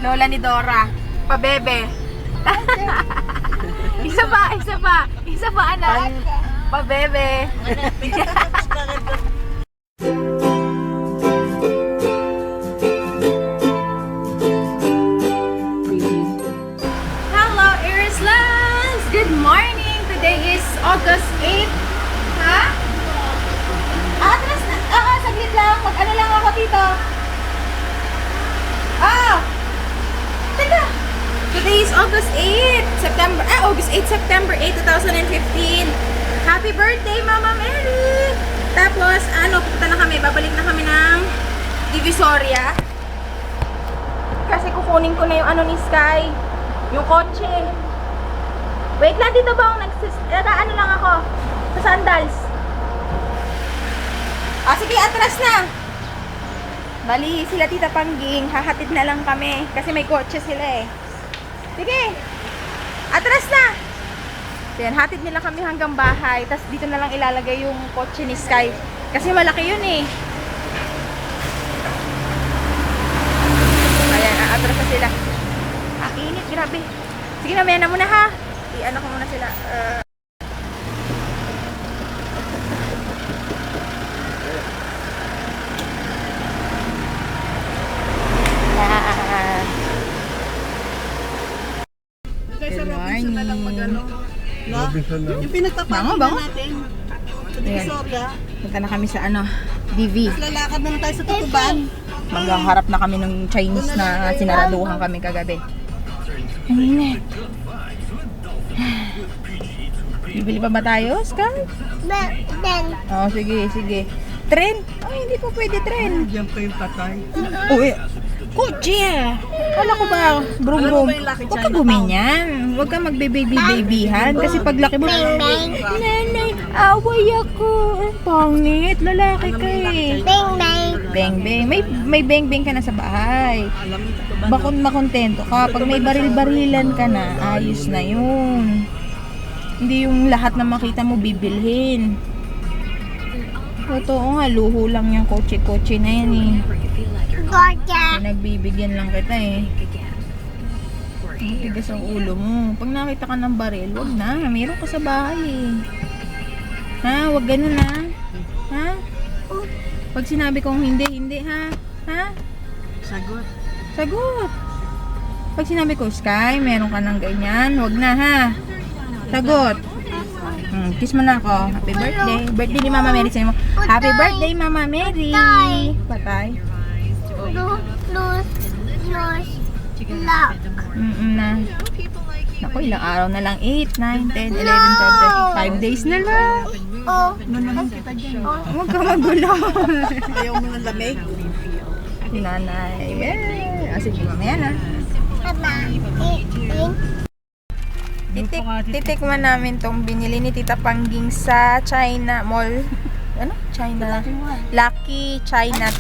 Lola ni Dora. Pabebe. Isa pa anak. Pabebe. Hello, Irislands! Good morning! Today is August 8. Ha? Atras na. Saglit lang. Mag-ano lang ako dito. Teka. Today is August 8, September 8, 2015. Happy birthday, Mama Mary! Tapos, pupunta na kami. Babalik na kami ng Divisoria. Kasi kukunin ko na yung ni Sky. Yung kotse. Wait lang dito ba? Ano lang ako. Sa sandals. Sige, atras na. Bali, sila Tita Pangging, hahatid na lang kami. Kasi may kotse sila eh. Sige, atras na. Yan, hatid nila kami hanggang bahay. Tapos dito na lang ilalagay yung kotse ni Sky. Kasi malaki yun eh. Ayan, atras na sila. Init, grabe. Sige na, maya na muna ha. I-ano ko muna sila. Good morning. Yung pinagpapalit natin sa Divisoria. Punta na kami sa DV. Lalakad na tayo sa Tutuban. Maghaharap na kami ng Chinese na sinaraduhan kami kagabi. Ang init. Bibili pa ba tayo, Sky? Oo, sige. Tren? Ay, hindi po pwede tren. Diyan pa yung patay. Uy, kutsi ah. Kala ko ba, brum-brum. Huwag ka guminyan. Huwag ka magbe-baby-babyhan. Kasi paglaki mo, nanay, away ako. Ang pangit, lalaki ka eh. Beng-beng. May beng-beng ka na sa bahay. Bakon makontento ka. Pag may baril-barilan ka na, ayos na yun. Hindi yung lahat na makita mo bibilhin. Totoo nga, luho lang yung kotse-kotse na yan eh. Nagbibigyan lang kita eh. Tigas ang ulo mo. Pag nakita ka ng baril, wag na. Meron ka sa bahay eh. Ha? Wag ganun ha? Ha? Pag sinabi kong hindi ha? Ha? Sagot. Pag sinabi ko, Sky, meron ka ng ganyan, wag na ha? Sagot. Kiss mo na ako. Happy birthday. Birthday ni Mama Mary sa'yo mo. Happy birthday, Mama Mary. Patay. Na. Naku, ilang araw na lang. 8, 9, 10, 11, 12, 5 days na lang. Huwag ka magulo. Ayaw mo ng lamig. Nanay. Yeah. Sige, mamaya na. Titikman namin tong binili ni Tita Pangging sa China Mall. China? Lucky China.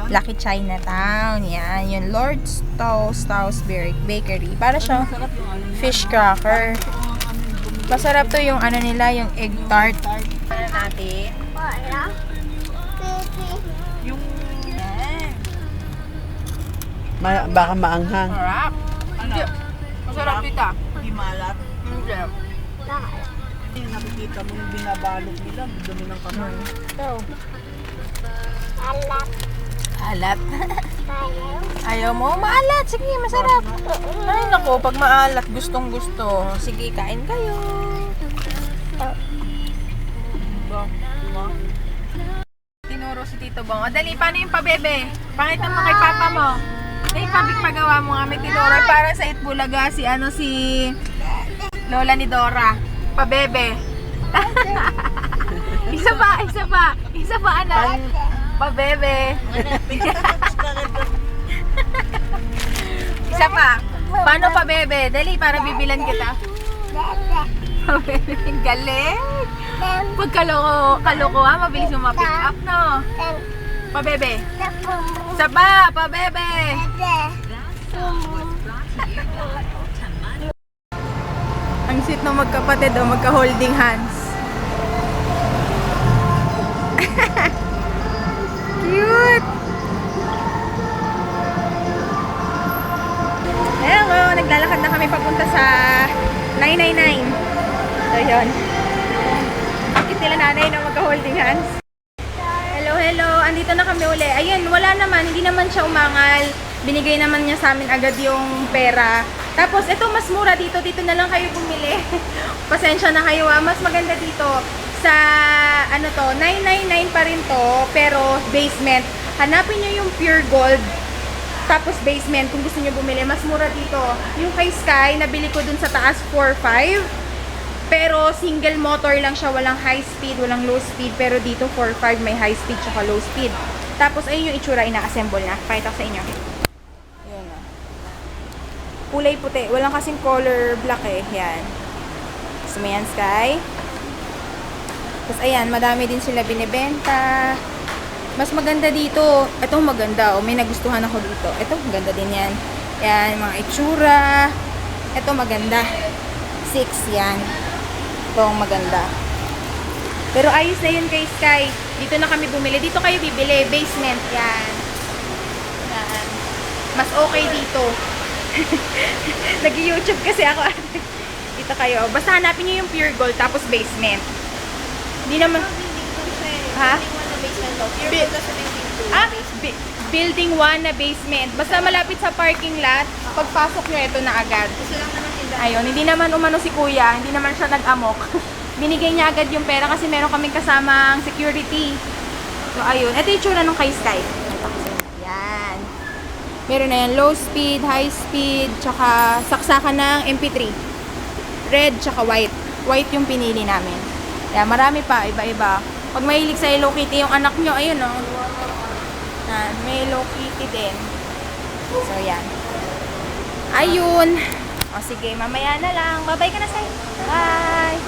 Lucky Chinatown. Yan. Yung Lord's Toast House Bakery. Para siyang fish cracker. Masarap to yung nila, yung egg tart. Ano natin? Yung Baka maanghang. Masarap. Masarap Tita. Hindi malat. Hindi. Hindi nakikita mo yung binabalot nila. Dumi ng kamay. Alat. Ayaw mo? Maalat. Sige, masarap. Ay, naku. Pag maalat, gustong gusto. Sige, kain kayo. Tinuro si Tito Bong. O, dali, paano yung pabebe? Pakita mo kay papa mo. Ay, pagawa mo nga. May tinuro. Para sa Itbulaga, si Lola ni Dora. Pabebe. Isa pa anak. Pabebe. Isa pa. Paano pabebe? Dali, para bibilan kita. Pabebe. Galing. Pag kaloko ha, mabilis mo ma-pick up, no? Pabebe. Isa pa, pabebe. Ang sweet ng magkapatid o magka-holding hands. Cute! maglalakad na kami papunta sa 999. So, yun. Bakit nila nanay na magka-holding hands? Hello, hello. Andito na kami uli. Ayun, wala naman. Hindi naman siya umangal. Binigay naman niya sa amin agad yung pera. Tapos, ito mas mura dito. Dito na lang kayo bumili. Pasensya na kayo ah. Mas maganda dito. Sa, ano to, 999 pa rin to. Pero, basement. Hanapin nyo yung pure gold. Tapos, basement. Kung gusto nyo bumili, mas mura dito. Yung kay Sky, nabili ko dun sa taas 4.5. Pero single motor lang siya, walang high speed, walang low speed. Pero dito 4.5 may high speed tsaka low speed. Tapos ayun yung itsura, ina-assemble na. Pakita ko sa inyo. Ayun na. Kulay puti, walang kasing color black eh. Yan. Gusto mo yan, Sky? Tapos ayan, madami din sila binibenta. Mas maganda dito. Ito maganda, oh. May nagustuhan ako dito. Ito, maganda din yan. Yan, mga itsura. Ito maganda. 6 yan. Itong maganda. Pero ayos na yun kay Sky. Dito na kami bumili. Dito kayo bibili. Basement. Yan. Yan. Mas okay dito. Nag-YouTube kasi ako. Dito kayo. Basta hanapin nyo yung pure gold tapos basement. Hindi naman... Ha? Building 1 na basement. Basta malapit sa parking lot. Pagpasok nyo, ito na agad. Ayun, hindi naman umano si kuya, hindi naman siya nag-amok. Binigay niya agad yung pera kasi meron kaming kasamang security. So, ayun. Ito yung tsura nung kay Sky. Yan. Meron na yan low speed, high speed, tsaka saksakan ng MP3. Red, tsaka white. White yung pinili namin. Yan, marami pa, iba-iba. Pag mahilig sa Hello Kitty yung anak nyo, ayun o. Yan, may Hello Kitty din. So, yan. Ayun. O sige, mamaya na lang. Bye-bye ka na, Sai. Bye!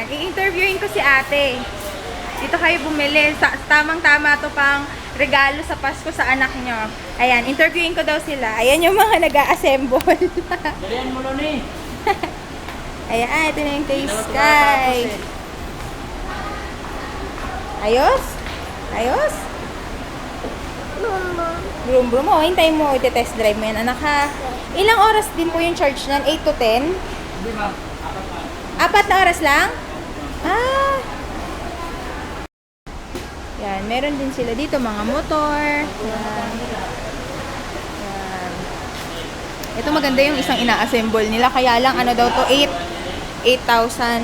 I-interviewin ko si ate. Dito kayo bumili. Tamang-tama to pang regalo sa Pasko sa anak nyo. Ayan, interviewin ko daw sila. Ayan yung mga nag-a-assemble. Dalihan mo nun eh. Ayan, ito na yung kay Sky. Ayos? Ayos? Brum-brum mo. Hintayin mo. Ite-test drive mo yan, anak ha. Ilang oras din po yung charge nan? 8 to 10? Hindi ba? 4 4 na oras lang? Ah. Yan, meron din sila dito mga motor. Yan. Yan. Ito maganda yung isang ina-assemble nila. Kaya lang ano daw to 8,000.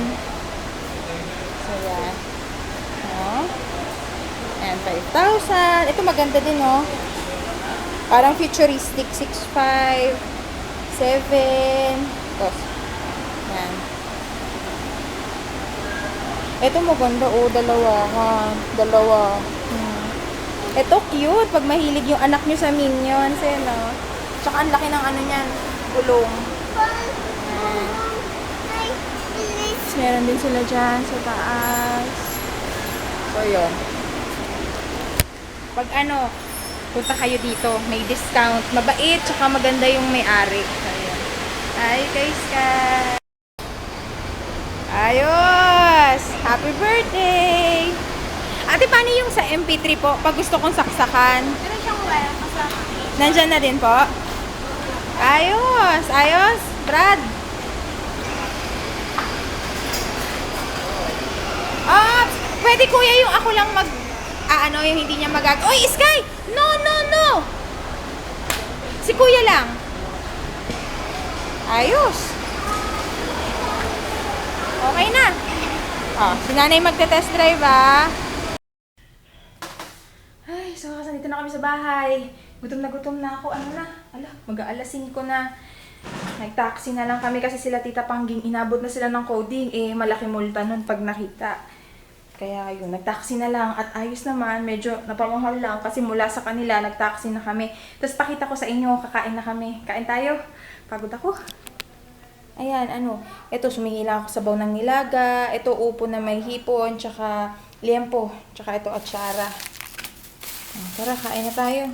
So yan. Oh. And 5,000. Ito maganda din oh. Parang futuristic. 6,500. 7. Tapos. Yan. Ito maganda oh. Dalawa. Ito cute. Pag mahilig yung anak nyo sa Minions. Ayan oh. Tsaka ang laki ng ano niyan. Gulong. Yan. Meron din sila dyan sa taas. So yun. Pag ano, punta kayo dito, may discount, mabait, tsaka maganda yung may-ari. Ayun. Ay, guys, ayos! Happy birthday! Ate, paano yung sa MP3 po? Pag gusto kong saksakan. Meron siyang wire kasama. Nandyan na din po? Ayos! Ayos! Brad! Ah! Pwede kuya yung ako lang yung hindi niya Oy, Sky! No! Si kuya lang. Ayos. Okay na. Oh, si nanay magte-test drive ah. Ay, so nandito na kami sa bahay. Gutom na ako. Ano na? Mag-aalas 5 na. Nag-taxi na lang kami kasi sila Tita Pangging inabot na sila ng coding. Malaki multa nun pag nakita. Kaya yun, nag-taxi na lang at ayos naman, medyo napamahal lang kasi mula sa kanila, nag-taxi na kami. Tapos pakita ko sa inyo, kakain na kami. Kain tayo. Pagod ako. Ayan, ito sumihila ako sa sabaw ng nilaga. Ito upo na may hipon, tsaka liempo, tsaka ito atsara. Tara, kain na tayo.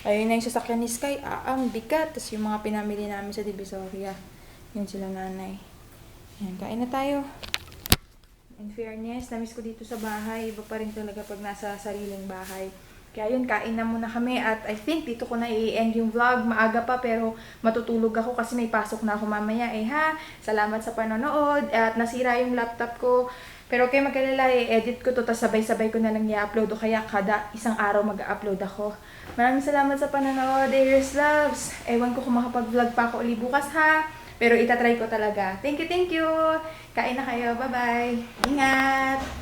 Ayun na yung sasakyan ni Sky. Ang bigat. Tapos yung mga pinamili namin sa Divisoria. Yun sila nanay. Ayan, kain na tayo. In fairness, namiss ko dito sa bahay. Iba pa rin talaga pag nasa sariling bahay. Kaya yun, kain na muna kami at I think dito ko na i-end yung vlog. Maaga pa pero matutulog ako kasi may pasok na ako mamaya ha. Salamat sa panonood at nasira yung laptop ko. Pero kayo mag-alala, i-edit ko to tapos sabay-sabay ko na lang i-upload o kaya kada isang araw mag-upload ako. Maraming salamat sa panonood, dearest loves. Ewan ko kung makapag-vlog pa ako uli bukas ha. Pero itatry ko talaga. Thank you, thank you. Kain na kayo. Bye-bye. Ingat!